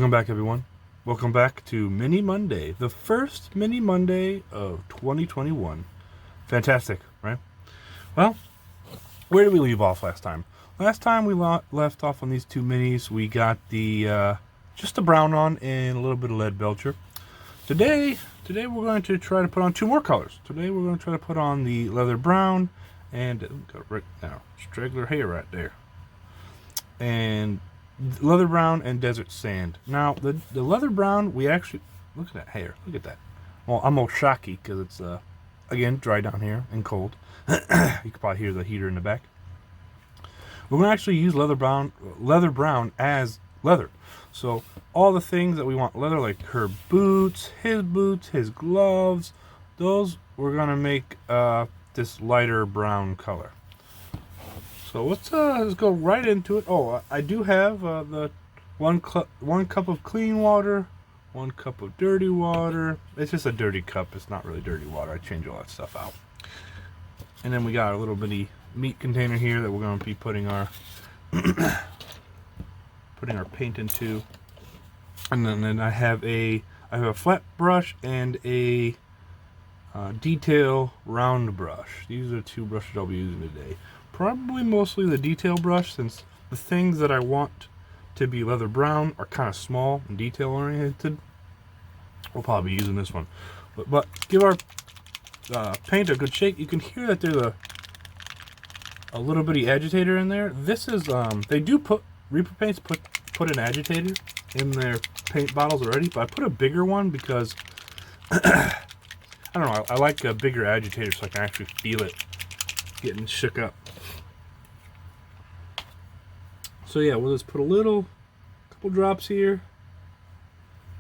Welcome back, everyone. Welcome back to Mini Monday, the first Mini Monday of 2021. Fantastic, right? Well, where did we leave off last time? Last time we left off on these two minis. We got the just the brown on and a little bit of lead belcher. Today we're going to try to put on two more colors. Today we're going to try to put on the leather brown and right now straggler hair right there, and leather brown and desert sand. Now the leather brown, we actually look at that hair. Look at that. Well, I'm all shocky because it's again dry down here and cold. You can probably hear the heater in the back. We're going to actually use leather brown as leather. So all the things that we want leather, like her boots, his gloves, those we're going to make this lighter brown color. So let's go right into it. Oh, I do have the one cup of clean water, 1 cup of dirty water. It's just a dirty cup. It's not really dirty water. I change all that stuff out. And then we got a little bitty meat container here that we're going to be putting our paint into. And then I have a flat brush and a detail round brush. These are the two brushes I'll be using today. Probably mostly the detail brush, since the things that I want to be leather brown are kind of small and detail oriented. We'll probably be using this one. But give our paint a good shake. You can hear that there's a little bitty agitator in there. This is they do put Reaper paints put an agitator in their paint bottles already, but I put a bigger one because I don't know, I like a bigger agitator so I can actually feel it getting shook up. So yeah, we'll just put a couple drops here.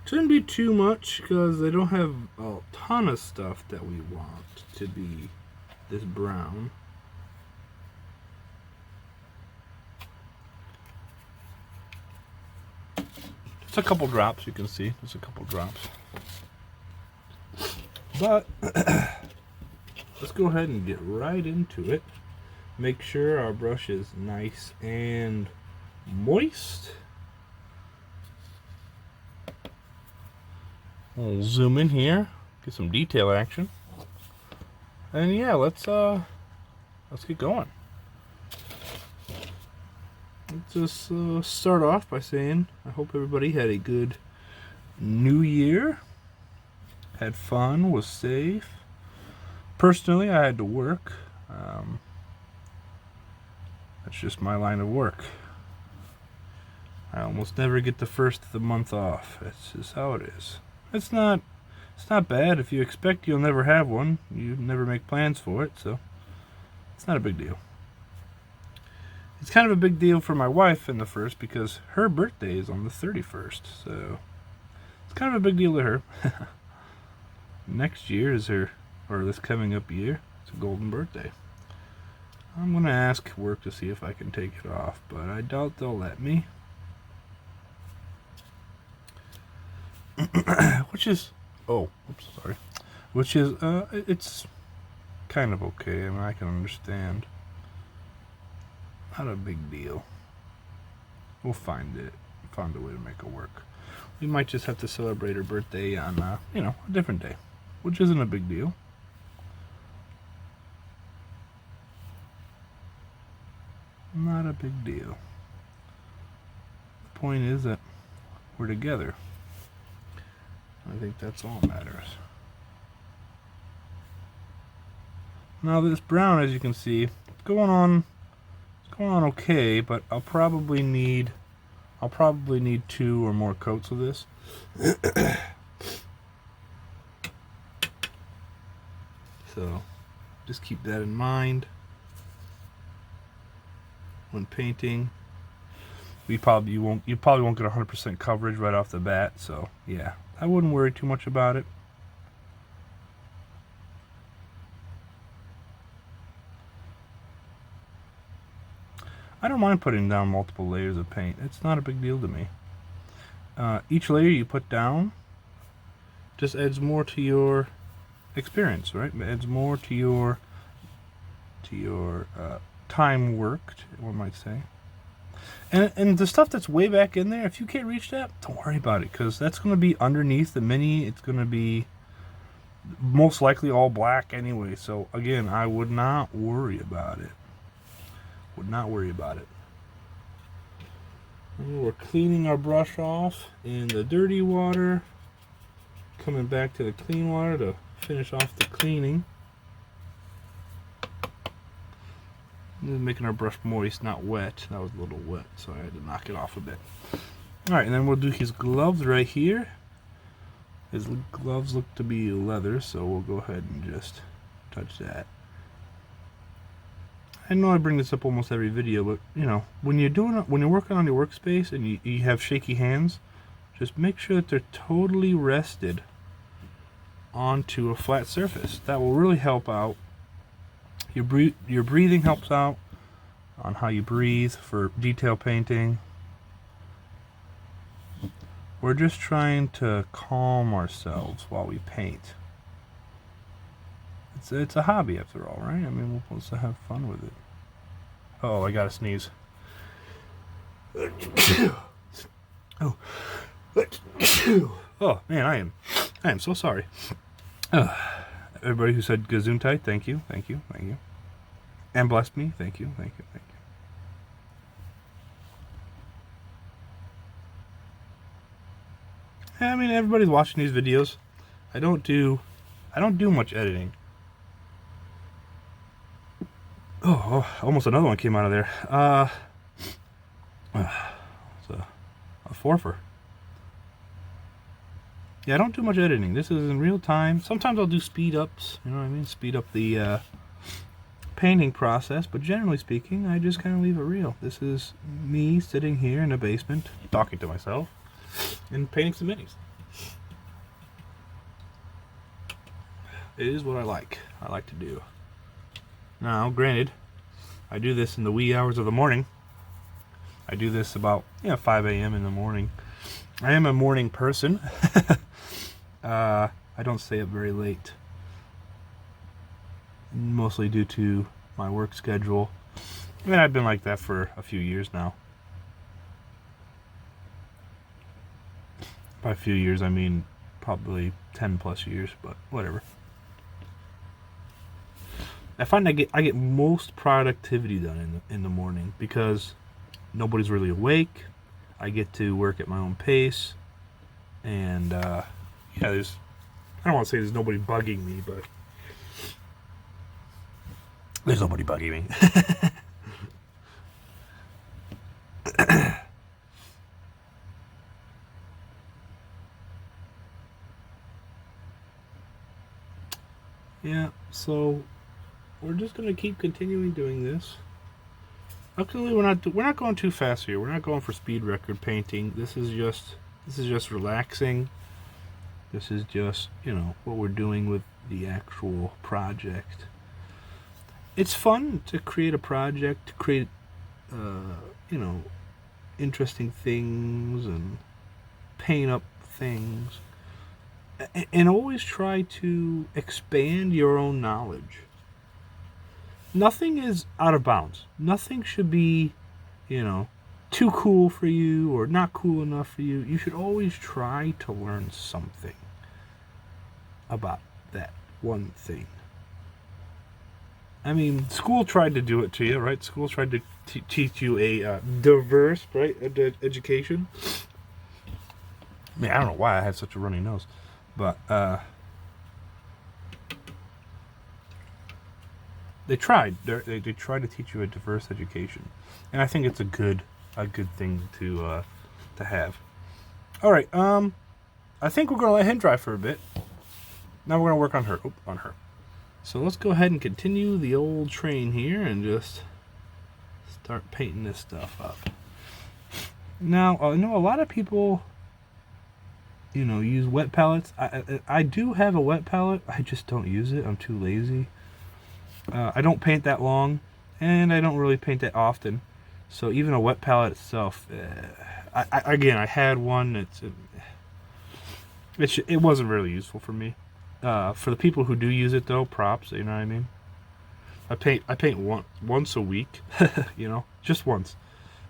Shouldn't be too much because they don't have a ton of stuff that we want to be this brown. Just a couple drops, you can see. Just a couple drops. But let's go ahead and get right into it. Make sure our brush is nice and moist. We'll zoom in here, get some detail action. And yeah, let's get going. Let's just start off by saying I hope everybody had a good new year. Had fun, was safe. Personally, I had to work. That's just my line of work. I almost never get the first of the month off. That's just how it is. It's not bad. If you expect you'll never have one, you never make plans for it, so it's not a big deal. It's kind of a big deal for my wife in the first because her birthday is on the 31st, so it's kind of a big deal to her. Next year is this coming up year, it's a golden birthday. I'm going to ask work to see if I can take it off, but I doubt they'll let me. It's kind of okay. I mean, I can understand. Not a big deal. We'll find a way to make it work. We might just have to celebrate her birthday on a different day, which isn't a big deal. Not a big deal. The point is that we're together. I think that's all that matters. Now this brown, as you can see, it's going on okay, but I'll probably need 2 or more coats of this. So just keep that in mind when painting. You probably won't get 100% coverage right off the bat, so yeah, I wouldn't worry too much about it. I don't mind putting down multiple layers of paint. It's not a big deal to me. Each layer you put down just adds more to your experience, right? It adds more to your time worked, one might say. And the stuff that's way back in there, if you can't reach that, don't worry about it, because that's going to be underneath the Mini. It's going to be most likely all black anyway. So again, I would not worry about it. Would not worry about it. And we're cleaning our brush off in the dirty water. Coming back to the clean water to finish off the cleaning. Making our brush moist, not wet. That was a little wet, so I had to knock it off a bit. Alright, and then we'll do his gloves right here. His gloves look to be leather, so we'll go ahead and just touch that. I know I bring this up almost every video, but you know, when you're working on your workspace and you have shaky hands, just make sure that they're totally rested onto a flat surface. That will really help out. Your breathing helps out on how you breathe for detail painting. We're just trying to calm ourselves while we paint. It's a hobby after all, right? I mean, we're supposed to have fun with it. Oh, I gotta sneeze. Oh. Oh man, I am so sorry. Everybody who said Gesundheit, thank you. And blessed me, thank you. I mean, everybody's watching these videos. I don't do much editing. Oh, almost another one came out of there. It's a forfer. Yeah, I don't do much editing. This is in real time. Sometimes I'll do speed ups, you know what I mean? Speed up the painting process, but generally speaking, I just kind of leave it real. This is me sitting here in the basement, talking to myself, and painting some minis. It is what I like to do. Now, granted, I do this in the wee hours of the morning. I do this about 5 a.m. in the morning. I am a morning person. I don't stay up very late, mostly due to my work schedule. I mean, I've been like that for a few years now. By a few years, I mean probably 10 plus years, but whatever. I find I get most productivity done in the morning because nobody's really awake. I get to work at my own pace, and I don't want to say there's nobody bugging me, but there's nobody bugging me. Yeah, so we're just gonna keep continuing doing this. Luckily, we're not going too fast here. We're not going for speed record painting. This is just relaxing. This is just, what we're doing with the actual project. It's fun to create a project, to create, interesting things and paint up things. And always try to expand your own knowledge. Nothing is out of bounds. Nothing should be, too cool for you or not cool enough for you. You should always try to learn something about that one thing. I mean, school tried to do it to you, right? School tried to teach you a diverse, right, education. I mean, I don't know why I had such a runny nose, but they tried. They tried to teach you a diverse education, and I think it's a good thing to have. All right, I think we're gonna let him dry for a bit. Now we're gonna work on her. So let's go ahead and continue the old train here and just start painting this stuff up. Now I know a lot of people, use wet palettes. I do have a wet palette. I just don't use it. I'm too lazy. I don't paint that long, and I don't really paint that often. So even a wet palette itself, I had one. It wasn't really useful for me. For the people who do use it though, props. You know what I mean? I paint once a week. Just once.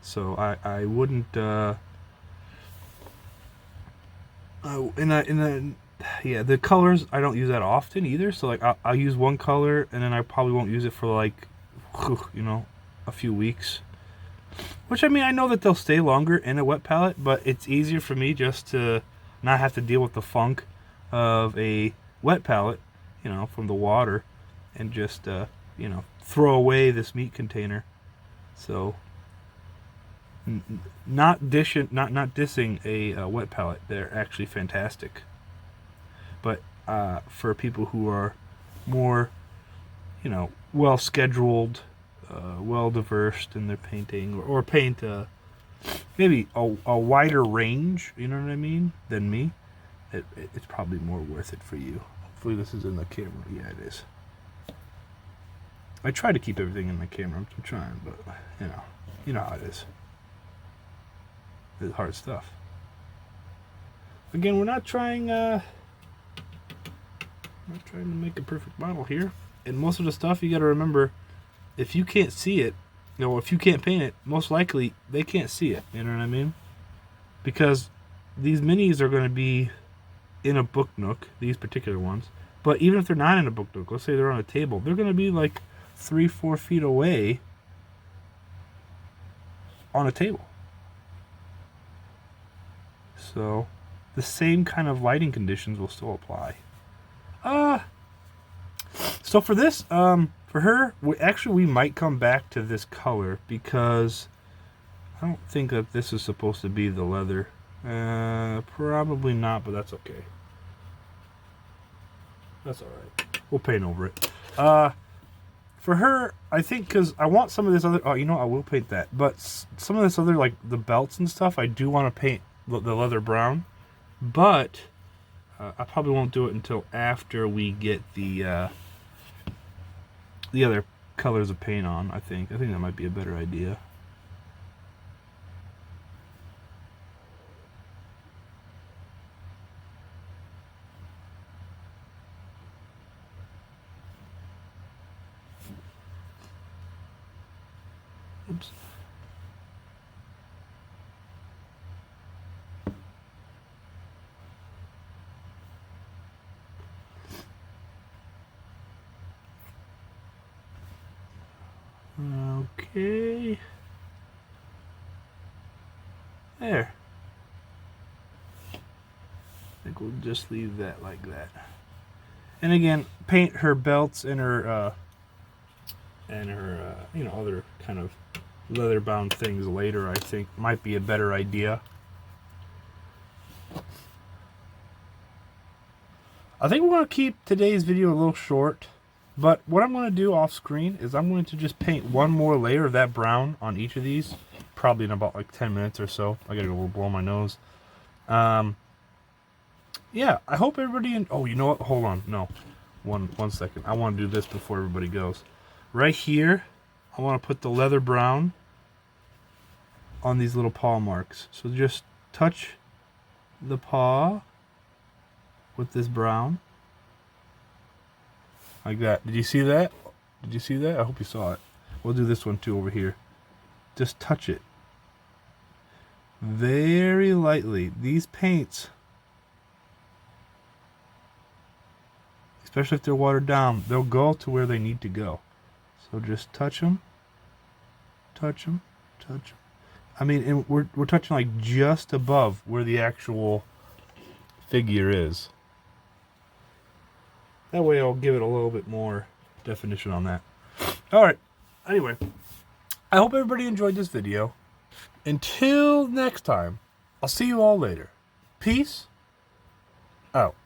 So I wouldn't yeah, the colors I don't use that often either. So like I'll use one color and then I probably won't use it for like, you know, a few weeks. Which, I mean, I know that they'll stay longer in a wet palette, but it's easier for me just to not have to deal with the funk of a wet palette, you know, from the water, and just, you know, throw away this meat container. So, not dissing a wet palette. They're actually fantastic. But for people who are more, you know, well scheduled, well diversed in their painting, or paint maybe a wider range, you know what I mean, than me, it's probably more worth it for you. Hopefully this is in the camera. Yeah, it is. I try to keep everything in the camera. I'm trying, but you know how it is. It's hard stuff. Again, we're not trying to make a perfect model here. And most of the stuff, you got to remember, if you can't see it, you know, if you can't paint it, most likely they can't see it. You know what I mean? Because these minis are going to be in a Booknook, these particular ones. But even if they're not in a Booknook, let's say they're on a table, they're going to be like 3-4 feet away on a table. So the same kind of lighting conditions will still apply. So for this, for her, we might come back to this color because I don't think that this is supposed to be the leather. Probably not, but that's okay. That's alright. We'll paint over it. For her, I think, because I want some of this other... Oh, you know, I will paint that. But some of this other, like, the belts and stuff, I do want to paint the leather brown. But I probably won't do it until after we get the other colors of paint on, I think. I think that might be a better idea. Oops. Okay. There. I think we'll just leave that like that. And again, paint her belts and her you know, other kind of leather bound things later, I think might be a better idea. I think we're going to keep today's video a little short, but what I'm going to do off screen is I'm going to just paint one more layer of that brown on each of these, probably in about like 10 minutes or so. I gotta go blow my nose. Yeah, I hope everybody... Oh, you know what? Hold on. No. One second. I want to do this before everybody goes. Right here, I want to put the leather brown on these little paw marks. So just touch the paw with this brown. Like that. Did you see that? Did you see that? I hope you saw it. We'll do this one too over here. Just touch it. Very lightly. These paints, especially if they're watered down, they'll go to where they need to go. So just touch them. Touch them. Touch them. I mean, and we're touching like just above where the actual figure is. That way I'll give it a little bit more definition on that. Alright, anyway, I hope everybody enjoyed this video. Until next time, I'll see you all later. Peace out.